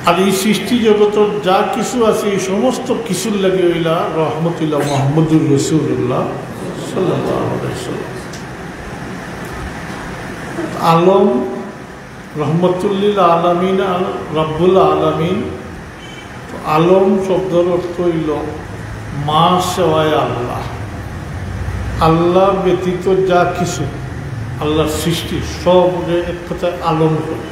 আর এই সৃষ্টি জগতের যা কিছু আছে এই সমস্ত কিছুর লাগে হইলা রহমতুল্লাহ মুহাম্মদুর রাসূলুল্লাহ সাল্লাল্লাহু আলাইহি ওয়াসাল্লাম। আলম রহমতুল্লিল আলামিন রব্বুল আলামিন। আলম শব্দের অর্থ হইল মা সেওয়ায় আল্লাহ, আল্লাহ ব্যতীত যা কিছু আল্লাহর সৃষ্টি সব এক কথায় আলম করে।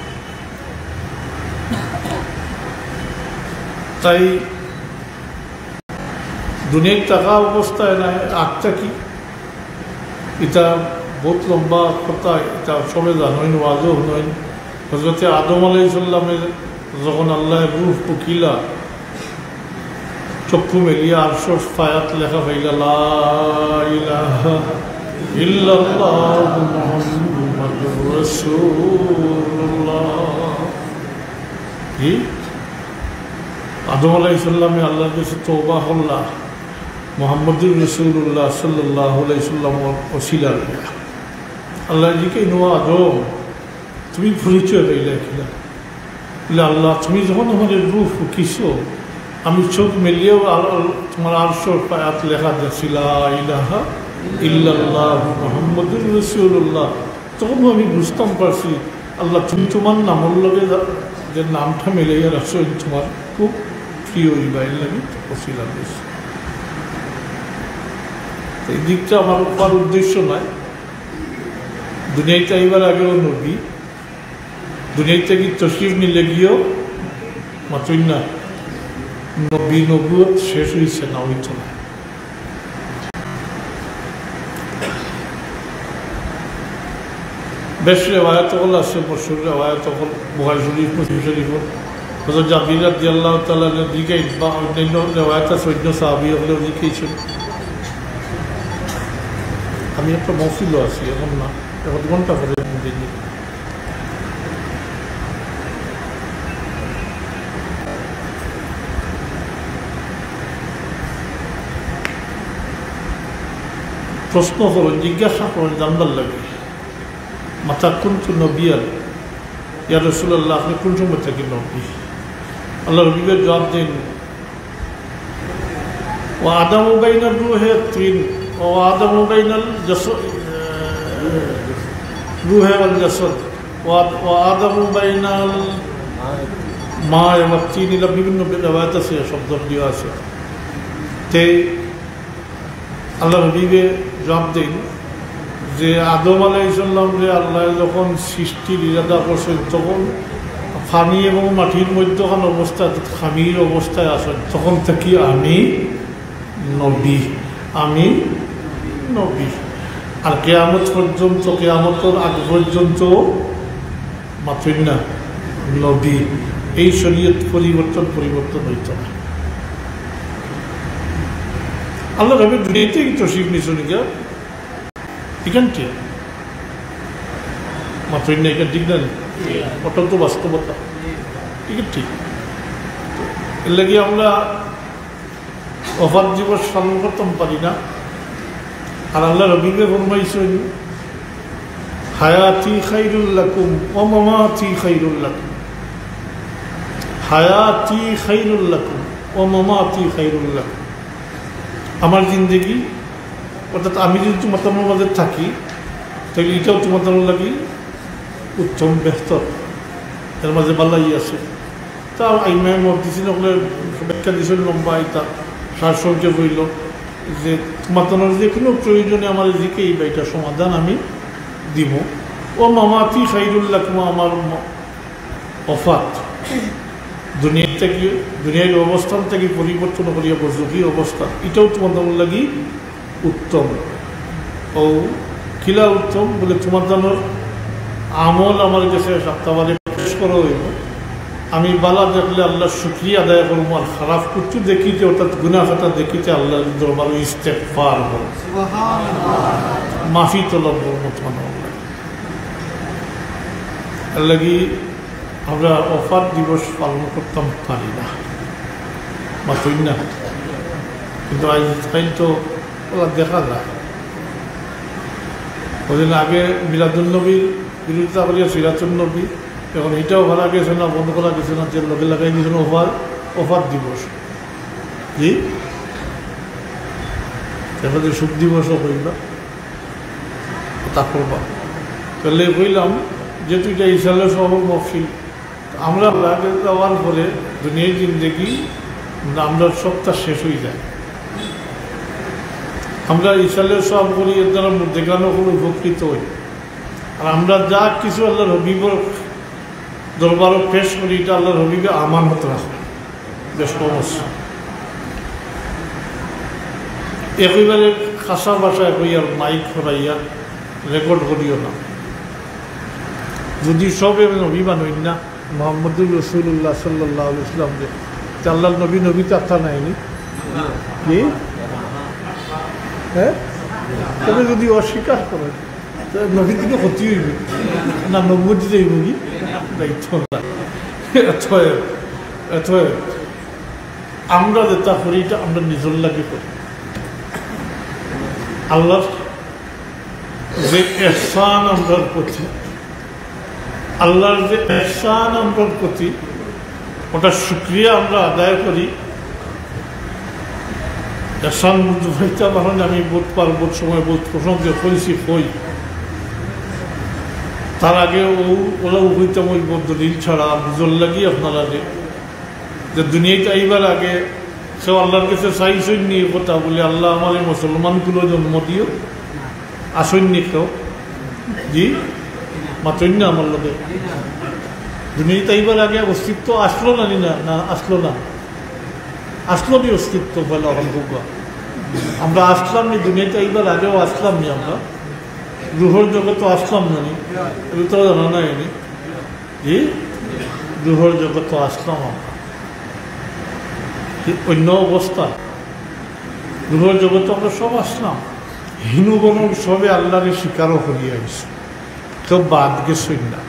তাই দুনিয়ায় থাকা অবস্থায় নাই আটটা কি এটা বহুত লম্বা কথা, এটা সবে জানেন ওয়াজও নয়। হযরত আদম আলাইহিস সালামের যখন আল্লাহ রূহ পুকিলা চক্ষু মেলিয়া আরশ ফায়াত লেখা পাইলা লা ইলাহা ইল্লাল্লাহু মুহাম্মাদুর রাসূলুল্লাহ। কি আদম আলাইহিস সালামে আল্লাহর কাছে তওবা করলা মুহাম্মাদুর রাসূলুল্লাহ সাল্লাল্লাহু আলাইহি সাল্লামের ওসিলা লইয়া। আল্লাহ জিকে নোয়া আদম তুমি পরিচয় পাইলা কিনা? বলে আল্লাহ তুমি যখন আমাদের রূহ ফুকিছো আমি চোখ মেলিয়েও তোমার আরশের পায়াত লেখা দেখছি লা ইলাহা ইল্লাল্লাহু মুহাম্মাদুর রাসূলুল্লাহ। তখন আমি বুঝতাম পারছি আল্লাহ তুমি তোমার নামের লগে যে নামটা মিলাইয়া রাখছো তোমার খুব প্রিয় ইবাইল লাগে ওসিলা বেশি। এই দিকটা আমার উপর উদ্দেশ্য নয়। দুনিয়াতে এইবার আগেও নবী, দুনিয়াতে কি তশরিফ নিলে গিয়েও মাত্রই না নবী নবুয়ত শেষ হয়েছে না, হইত না। বেশ রেওয়ায়াত হল আছে, মশহুর রেওয়ায়াত হল বুখারী শরীফ মুসলিম শরীফ হযরত জাবির রাদিয়াল্লাহু তাআলা দিকে বা অন্যান্য রেওয়ায়াত সৈন্য সাহাবী হলেও দিকেছেন। আমি একটা মহফিলও আছি এখন না, এক ঘন্টা করে দিন। প্রশ্ন করেন, জিজ্ঞাসা করেন, জানবার লাগে মাথা কুনতু নবিয়ান ইয়া রাসূলুল্লাহ, আপনি কোন সময় থেকে নবী? আল্লাহ নবীর জবাব দেন ওয়া আদামু বাইনার রূহে তিন ওয়া আদামু বাইনাল জাসাদ রূহে ওয়াল জাসাদ ওয়া আদামু বাইনাল মা ওয়া তিন, এলা বিভিন্ন রিওয়ায়াত আছে, শব্দ দেওয়া আছে। তে আল্লাহ নবীকে জবাব দেন যে আদম আলাইহিস সালামকে আল্লাহ যখন সৃষ্টির ইরাদা করছেন তখন পানি এবং মাটির মধ্যখান অবস্থায় খামির অবস্থায় আসেন, তখন থেকে আমি নবী, আমি নবী। আর কিয়ামত পর্যন্ত, কিয়ামতের আগ পর্যন্ত মাত্রই না নবী। এই শরীয়ত পরিবর্তন হইত না। আল্লাহ নবী দুনিয়াতেই তশরিফ নিয়েছেন গিয়া এখানটি মাত্রই না, এখান ঠিক না, অত্যন্ত বাস্তবতা, ঠিক ঠিক। এর লাগে আমরা ওফাত দিবস পালন করতাম পারি না। আর আল্লাহ নবীকে ফরমাইছেন হায়াতি খাইরুল লাকুম ওয়া মামাতি খাইরুল লাকুম, হায়াতি খাইরুল লাকুম ওয়া মামাতি খাইরুল লাকুম। আমার জিন্দগি অর্থাৎ আমি যদি তোমার মাঝে থাকি তাহলে এটাও তোমার লাগি উত্তম বেহতর, এর মাঝে বালাই আছে। তা আইমায় মত দিছিল বলে ব্যাখ্যা দিছিল লম্বা, এটা সারসংক্ষেপ হইল যে তোমার যে কোনো প্রয়োজনে আমার দিকেই বা এটা সমাধান আমি দিব। ও মামাতি খাইরুল্লাহ, আমার অফাত দুনিয়া থেকে, দুনিয়ার অবস্থান থেকে পরিবর্তন করিয়া বসুখী অবস্থা, এটাও তোমার লাগি উত্তম। ও কিলা উত্তম বলে তোমার জানোর আমল আমার কাছে সপ্তাহে পেশ করা হইব। আমি বালা দেখলে আল্লাহ শুকরিয়া আদায় করবো, আর খারাপ কিছু দেখিতে অর্থাৎ গুনাহ খাতা দেখিতে আল্লাহ দরবারে ইস্তেগফার করব, মাফি তলব করব। তোমার এর লাগি আমরা ওফাত দিবস পালন করতাম পারি না, মাত্রই না। কিন্তু আজ তো দেখা যায়। ওদিন আগে মিলাদুল নবীর বিরোধিতা করিয়া সিরাতুল নবী, এখন এটাও ভাড়া গেছে না, বন্ধ করা গেছে না, যে লগে লাগাই দিয়েছেন অফার দিবস। জি, এখানে সুখ দিবসও হইবা, তা করবা। তাহলে বললাম যে তুই এটা ইসালে সব মফিল, আমরা লাগে যাওয়ার পরে দুনিয়ার জিন্দগি আমরা সবটা শেষ হয়ে যায়। আমরা ইসালের সব করি, এর দ্বারা দেখানো কোনো উপকৃত হই। আর আমরা যা কিছু আল্লাহর হবিবর দরবারও পেশ করি, এটা আল্লাহর হবিবে আমানত রাখে, বেশ সমস্যা। একেবারে খাসা বাসায় হইয়ার মাইক হরাইয়া রেকর্ড করিও না। যদি সবে অভিমান হইন না মোহাম্মদুর রসুল্লাহ সাল্লাহ ইসলাম, যে আল্লাহ নবী নবী তাথা নাইনি কি, হ্যাঁ, তবে যদি অস্বীকার করেন নবী থেকে ক্ষতি হইবে না, নব্বই হইব কি দায়িত্ব না। এত আমরা যেটা করি এটা আমরা নিজের লাগে করি। আল্লাহর যে এহসান আমরার প্রতি, আল্লাহর যে এহসান আমরার প্রতি, ওটা শুকরিয়া আমরা আদায় করি। এহসান বুঝতে ভাইতে পারেন, আমি বোধ সময় বোধ প্রসঙ্গে করেছি হই, তার আগে ওলা হইতাম ওই দলিল ছাড়া বুঝল লাগি আপনারা যে দুনিয়াতে এইবার আগে সে আল্লাহর কাছে চাইছই নিয়ে কথা বলে, আল্লাহ আমার এই মুসলমানগুলো জন্ম দিও, আসন্নি কেউ জি মাতই না আমার লোকে। দুনিয়াতে এইবার আগে অস্তিত্ব আসলো না, না আসলো না, আসলো নি অস্তিত্ব বলে অহংভোগা। আমরা আসলাম নি দুনিয়াতে, এইবার আগেও আসলাম নি, আমরা রুহর জগৎ আসলাম না নি, এগুলো তো জানা নাই নি জি, রুহর জগৎ আসলাম আমরা অন্য অবস্থা। রুহর জগৎ আমরা সব আসলাম, হিনুগণ সবে আল্লাহরে স্বীকারও করিয়া আইছে, কেউ বাদ গেছই না,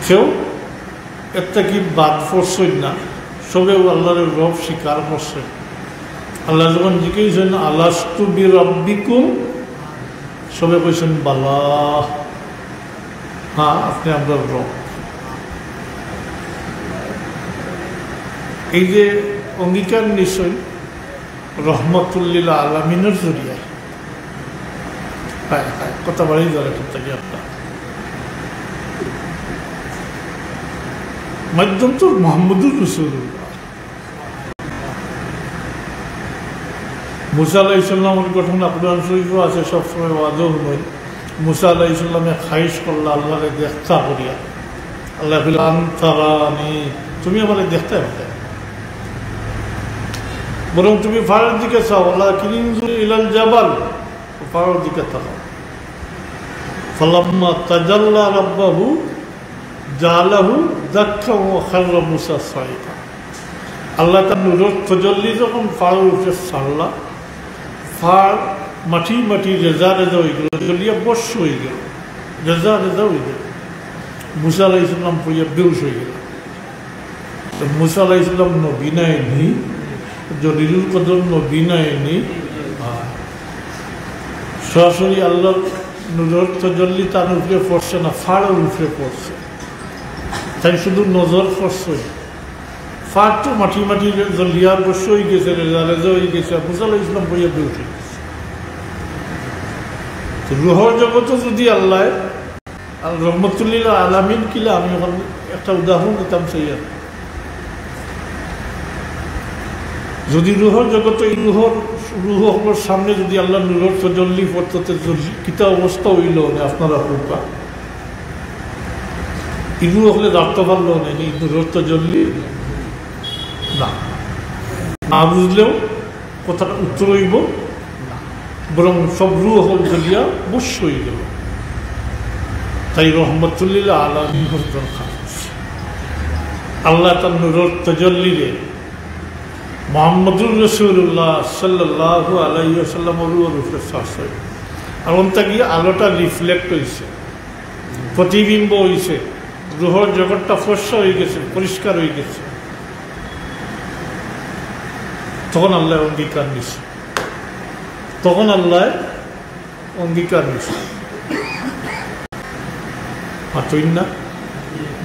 কেউ একটা কি বাদ পড়ছই না, সবেও আল্লাহরের রব স্বীকার করছে। আল্লাহ যখন জিজ্ঞেসেন আলাস্তু বিরাব্বিকুম, সবে কইছেন বালা, হ্যাঁ আপনি আপনার রব। এই যে অঙ্গীকার নিশ্চয় রহমতুল্লিল আলমিনের জরিয়ায়, হ্যাঁ হ্যাঁ কথা বাড়ি ধরে থাকি আপনার মাধ্যম তো মোহাম্মদুর রসুল্লাহ। মুসা আলাইসাল্লামের গঠন আপনার শরীফও আছে, সবসময় ওয়াজও নয়। মুসা আলাইসাল্লামে খাইশ করল আল্লাহরে দেখা করিয়া, আল্লাহ আনতারানি, তুমি আমাকে দেখতে হবে, বরং তুমি ফাড়ের দিকে চাও, আল্লাহ কিনজুর ইলাল জাবাল, ফাড়ের দিকে তাকাও। ফালাম্মা তাজাল্লা রাব্বাহু জালাহু দাক্কা ওয়া খাররা মুসা সাইকা। আল্লাহ তার নূরের তাজাল্লি যখন ফাড়ের উপরে ছাড়লা, ফাড় মাটি মাটি রেজা রেজা হয়ে গেল, জ্বলিয়া বর্ষ হয়ে গেল, রেজা রেজা হয়ে গেল। মুসা আলাইহিস সালাম পড়িয়া বেহুশ হয়ে গেল। মুসা আলাইহিস সালাম নবী নাইনি, জলিলুল কদর নবী নাইনি, সরাসরি আল্লাহর নূরের তাজাল্লি তার উপরে পড়ছে না, ফাড়ের উপরে পড়ছে, তাই শুধু নজর পড়ছে। ফাট তো মাটি মাটি জলিয়ার বর্ষ হয়ে গেছে, রেজা রেজা হয়ে গেছে, মুসা আলাইহিস সালাম পড়িয়া বেহুশ হয়ে গেছে। রুহর জগৎ যদি আল্লাহ রহমতুল্লিল আলামিন কিলা, আমি একটা উদাহরণ দিতাম সেই, যদি রুহর জগৎ এই রুহর সামনে যদি আল্লাহ নূরের তাজাল্লি পড়তে কিতা অবস্থা হইল আপনারা হুকা ইনু হলে রাখতে পারলো না, নূরের তাজাল্লি না, না বুঝলেও কথাটা উত্তর হইব না, বরং সব রুহ হল জ্বলিয়া বস্য হয়ে গেল। তাই রহমতুল্লিল আলামিন দরকার, আল্লাহ তার নূরের তাজাল্লিরে মোহাম্মদুর রসুল্লাহ সাল্লাল্লাহু আলাইহি ওয়াসাল্লামের উপরে শাসন, আর ওনটা গিয়ে আলোটা রিফ্লেক্ট হয়েছে, প্রতিবিম্ব হয়েছে, রুহর জগৎটা ফর্সা হয়ে গেছে, পরিষ্কার হয়ে গেছে। তখন আল্লাহ অঙ্গীকার নিছে, তখন আল্লাহ অঙ্গীকার নিছে, মাতই না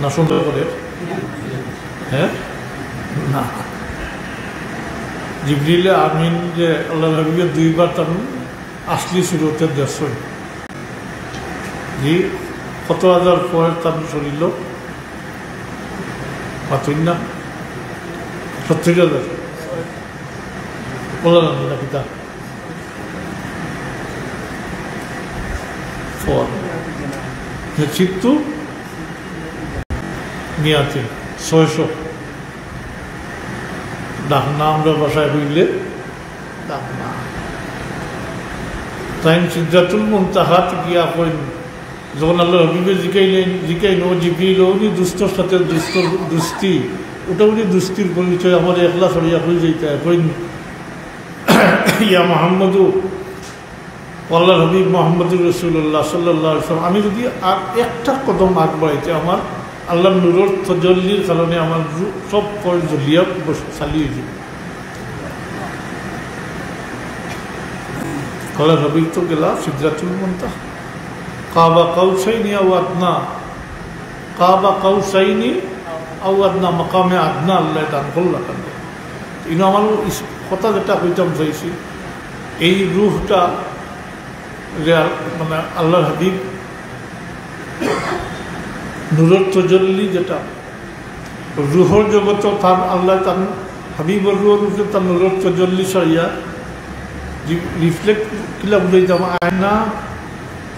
না সন্দেহ করে? হ্যাঁ, না। জিবরিল আমিন যে আল্লাহ নবীকে দুইবার তার আসলি সুরতের দেশ জি কত হাজার পর তার শরীর পাতুন না 70,000 বললাম না পিতা চিত্তু মিয়াতে 600 ডাকনা আমরা বাসায় হইলে ডাকনা তাই সিদ্ধাতুল মুনতাহাত গিয়া কইন যখন আল্লাহ হাবিবে জিকাইলেন ও জিবরিল উনি দুস্তর সাথে দুস্তি ওটা উনি দুস্তির পরিচয় আমার একলা ছড়িয়া হয়ে যেতে কইন ইয়া মোহাম্মদু আল্লাহ হাবিব মোহাম্মদুর রসুল্লাহ সাল্লাল্লাহু আলাইহি ওয়াসাল্লাম আমি যদি আর একটা কদম আগ বাড়াইতে আমার আল্লাহ নূরের তজল্লির কারণে আমার সব পর জ্বলিয়া চালিয়ে যাবে আল্লাহ হাবিব তো গেলা সিদরাতুল মুনতাহা কাবা কাউসাইনি আও আদনা কাবা কাউসাইনি আও আদনা মাকামে আদনা আল্লাহ দান করলা কান্দে ইনো আমার কথা যেটা কইতাম চাইছি এই রূহটা মানে আল্লাহর হাবিব নূরের তজল্লি যেটা রুহর জগত তার আল্লাহ তার হাবিবর রূহে তার নূরের তজল্লি সারিয়া রিফ্লেক্ট কিলা বুঝাইতাম আয়না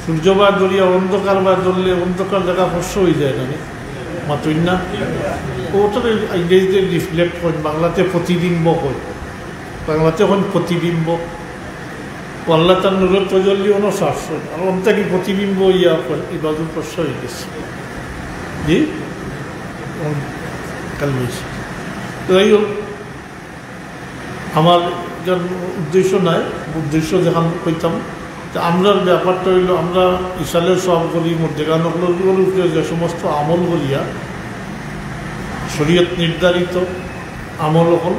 সূর্যবার দলিয়া অন্ধকার বা জ্বললে অন্ধকার জায়গা ফস্য হয়ে যায় না মাতুই না ওটা ইংরেজিতে রিফ্লেক্ট হয় বাংলাতে প্রতিবিম্ব হয় বাংলাতে হয় প্রতিবিম্ব আল্লাহ তার নূরের তজল্লি অনুসার আর অন্তাকি প্রতিবিম্ব ইয়া এই বাজু প্রশ্ন হয়ে গেছে জি কাল বলছি যাই হোক আমার উদ্দেশ্য নাই উদ্দেশ্য যেখান কইতাম আমরার ব্যাপারটা হইল আমরা ইসালের সব করি মধ্যেগানগুলোর উপরে যে সমস্ত আমল বলিয়া শরীয়ত নির্ধারিত আমল হল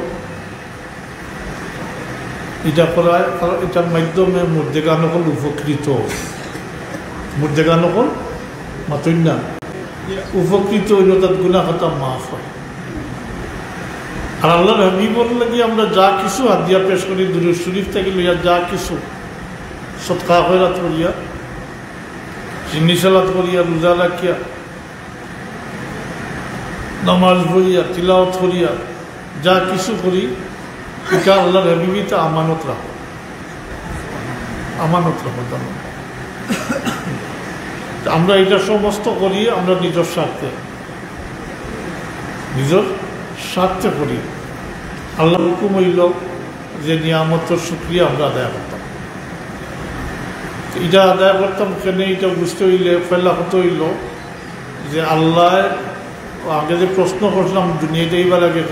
এটা করায় এটার মাধ্যমে মুর্দেগানকল উপকৃত মুর্দেগানকল মাতুই না উপকৃত হইল তার গুনাহ খাতা মাফ হয় আর আল্লাহর হাবিবর লাগি আমরা যা কিছু হাদিয়া পেশ করি দুরূদ শরীফ থেকে লইয়া যা কিছু সদকা খয়রাত করিয়া জিন্নি সালাত করিয়া রোজা রাখিয়া নামাজ পড়িয়া তিলাওয়াত করিয়া যা কিছু করি এটা আল্লাহর হাবিবিতে আমানত রাখো জানো আমরা এটা সমস্ত করি আমরা নিজের স্বার্থে করি আল্লাহ হুকুম হইল যে নিয়ামতের শুকরিয়া আমরা আদায় করতাম এটা আদায় করতাম কেন এটা বুঝতে হইলে ফেলা হতে হইল যে আল্লাহ আগে যে প্রশ্ন করছিলাম দুনিয়াতে এইবার আগে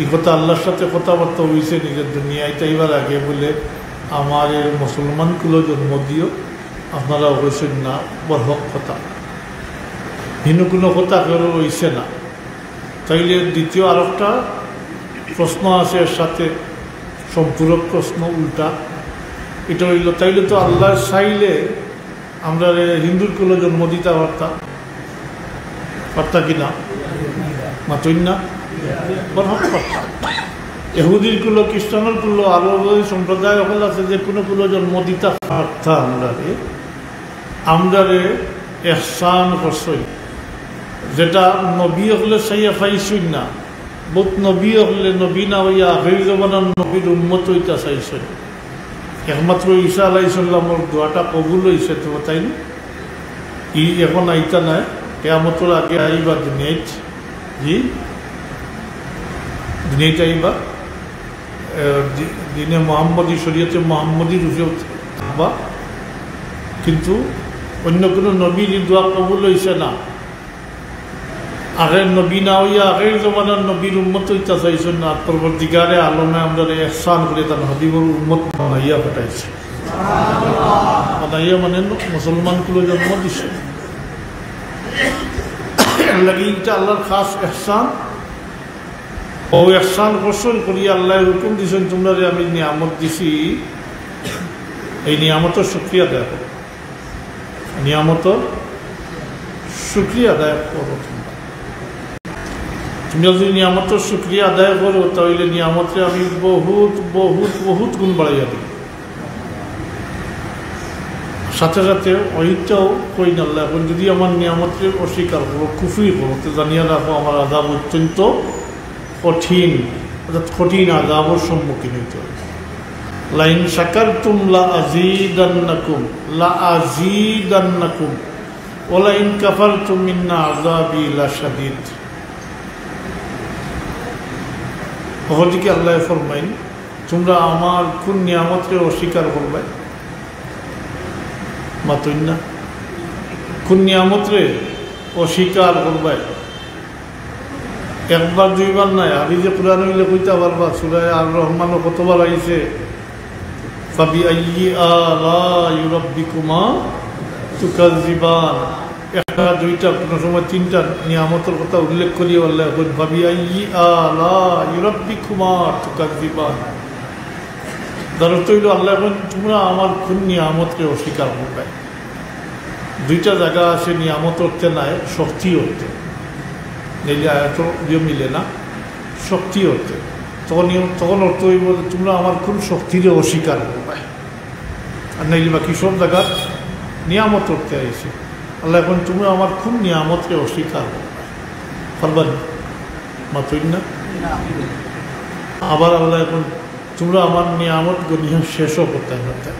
এই কথা আল্লাহর সাথে কথাবার্তা হয়েছে নিজের দুনিয়ায় এইবার আগে বলে আমার এর মুসলমানগুলো জন্ম দিও আপনারা হয়েছেন না বরহক কথা ভিন্ন কোনো কথা কেউ হয়েছে না তাইলে দ্বিতীয় আর একটা প্রশ্ন আছে এর সাথে সম্পূরক প্রশ্ন উল্টা এটা হইল তাইলে তো আল্লাহ চাইলে আমরা হিন্দুর কুলো জন্ম দিতে পারতা কিনা মাতুই না বরহক কথা ইহুদির কুলো খ্রিস্টানের কুলো আরো সম্প্রদায় হল আছে যে কোনো কুলো জন্ম দিতে পারতা আমরা এহসান করছই যেটা নবী হলে সাইয়া পাইছই না বহুত নবী হলে নবী না হইয়া আখেরি জমানার নবীর উম্মত হইতা চাইছই একমাত্র ঈসা আলাইহিসসালামর দোয়াটা কবুল হয়েছে তো তাই না ই এখন আইতা নাই কিয়ামতের আগে আইবা দুনিয়াত জি দুনিয়াত আইবা দিনে মোহাম্মদী শরীয়তে মোহাম্মদী রূপে থাকবা কিন্তু অন্য কোনো নবীর দোয়া কবুল হয়েছে না আগের নবী না হইয়া আগের জমানার নবীর উম্মত হইতা চাইছেন না পরবর্তীকারে আলমে আমরা এহসান করে তার হাবিবর উম্মত বানাইয়া পাঠাইছে বানাইয়া মানে মুসলমানগুলো জন্ম দিছে লাগি এটা আল্লাহর খাস এহসান ও এহসান গোসল করিয়া আল্লাহ হুকুম দিছেন তোমরা যে আমি নিয়ামত দিছি এই নিয়ামতের শুকরিয়া দেখো নিয়ামতের শুকরিয়া আদায় করো। তুমি যদি নিয়ামতের শুকরিয়া আদায় করো তাহলে নিয়ামতে আমি বহুত বহুত বহুত গুণ বাড়াইয়া দিই। সাথে সাথে ওইটাও কই না আল্লাহ, এখন যদি আমার নিয়ামতের অস্বীকার করো, কুফরি করো, তো জানিয়ে রাখো আমার আযাব অত্যন্ত কঠিন, অর্থাৎ কঠিন আযাবের সম্মুখীন হইতে হবে। লাইন শাকারতুম লাআযীদান্নাকুম লাআযীদান্নাকুম ওয়া লাইন কাফারতুম ইন্না আযাবি লাশাদীদ। ওদিকে আল্লাহ ফরমাইন, তোমরা আমার কোন নিয়ামতকে অস্বীকার করবে? মাতুন না, কোন নিয়ামতরে অস্বীকার করবে? একবার দুইবার নাই, আমি যে কোরআন হইলে কইতে পারবা। সূরা আর রহমানও কতবার আইছে, ফাবিআইয়ি আলাই রাব্বিকুমা তুকাযযিবান। একটা দুইটা কোনো সময় তিনটা নিয়ামতের কথা উল্লেখ করিয়ে আল্লাহ ফাবিআইয়ি আলাই রাব্বিকুমা তুকাযযিবান। ধরো তৈল আল্লাহ তোমরা আমার কোন নিয়ামতকে অস্বীকার করবে? দুইটা জায়গা আছে নিয়ামত অর্থে নাই, শক্তি অর্থে। নিলে আয়াত দিয়ে মিলে না, শক্তি অর্থে। তখন অর্থ হইব তোমরা আমার কোন শক্তির অস্বীকার করবে। আর নাইলে বাকি সব জায়গার নিয়ামত অর্থে আইছে। আল্লাহ এখন তোমরা আমার কোন নিয়ামতকে অস্বীকার করবে? পারবা মাতুই না। আবার আল্লাহ এখন তোমরা আমার নিয়ামত গনিয়া শেষও করতে পারতে,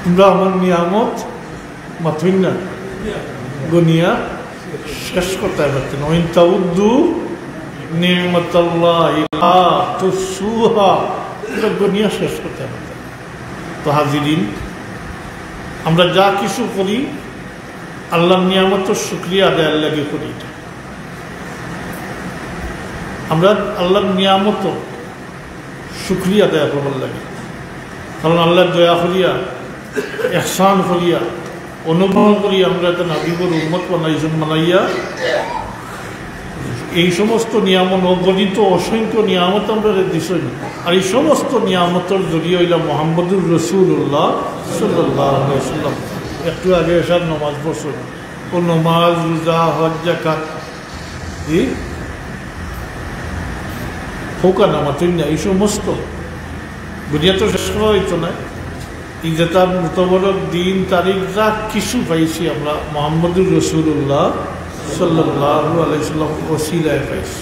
তোমরা আমার নিয়ামত মাতুই না গনিয়া শেষ করতে পারতেন। ওয়াইন তাউদ্দু নি'মাতাল্লাহি লা তুহসুহা, এটা গনিয়া শেষ করতে পারতেন। তো হাজিরিন, আমরা যা কিছু করি আল্লাহর নিয়ামতের শুকরিয়া আদায়ের লাগে করি। আমরা আল্লাহর নিয়ামত শুকরিয়া আদায় করবার লাগে, কারণ আল্লাহর দয়া করিয়া ইহসান করিয়া অনুভব করি আমরা একটা নাবিবর উম্মত বানাইয়া এই সমস্ত নিয়ামত অগণিত অসংখ্য নিয়ামত আমরা দিছই। আর এই সমস্ত নিয়ামতের জড়িয়ে হইলাম মুহাম্মদুর রাসূলুল্লাহ সাল্লাল্লাহু আলাইহি ওয়াসাল্লাম। একটু আগে এসব নমাজ পড়ছেন, ও নমাজ, রোজা, হজ, যাকাত, ফৌকা নামাতুন না, এই সমস্ত দুনিয়া তো শেষ করা হইতো না। এই যে তার মুতবরক দিন তারিখ যা কিছু পাইছি আমরা মুহাম্মদুর রাসূলুল্লাহ সাল্লাল্লাহু আলাইহি ওয়াসাল্লাম ওসিলায় পাইছি।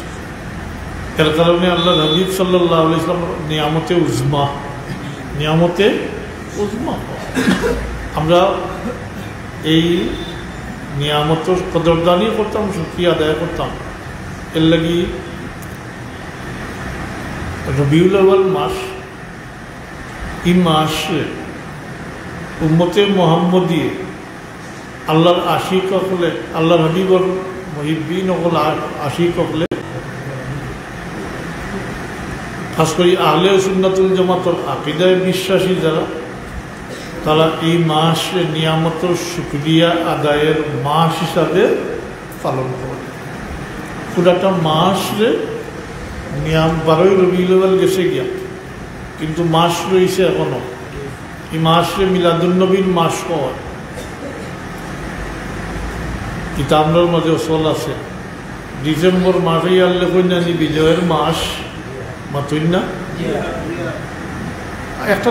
এর কারণে আল্লাহ হাবিব সাল্লাল্লাহু আলাইহি ওয়াসাল্লাম নিয়ামতে উজমা, নিয়ামতে উজমা আমরা এই নিয়ামতের কদরদানি করতাম, শুকরিয়া আদায় করতাম। এর লাগি রবিউল আউয়াল মাস, এই মাসে উম্মতে মুহাম্মদী আল্লাহর আশিক হলে, আল্লাহর হাবিবর মুহিব্বিন হল আশিক হলে, খাস করে আহলে সুন্নাতুল জামাতের আকীদায় বিশ্বাসী যারা, তারা এই মাসে নিয়ামতের শুকরিয়া আদায়ের মাস হিসাবে পালন করে। পুরাটা মাসে নিয়াম 12ই রবিউল আউয়াল গেছে গিয়া, কিন্তু মাস রয়েছে এখনো। এই মাসে মিলাদুন্নবীর মাস হয়, কিতাবর মাঝে অসল আছে। ডিসেম্বর মাসেই আল্লাহ কন্যানি বিজয়ের মাস মাতুন না। একটা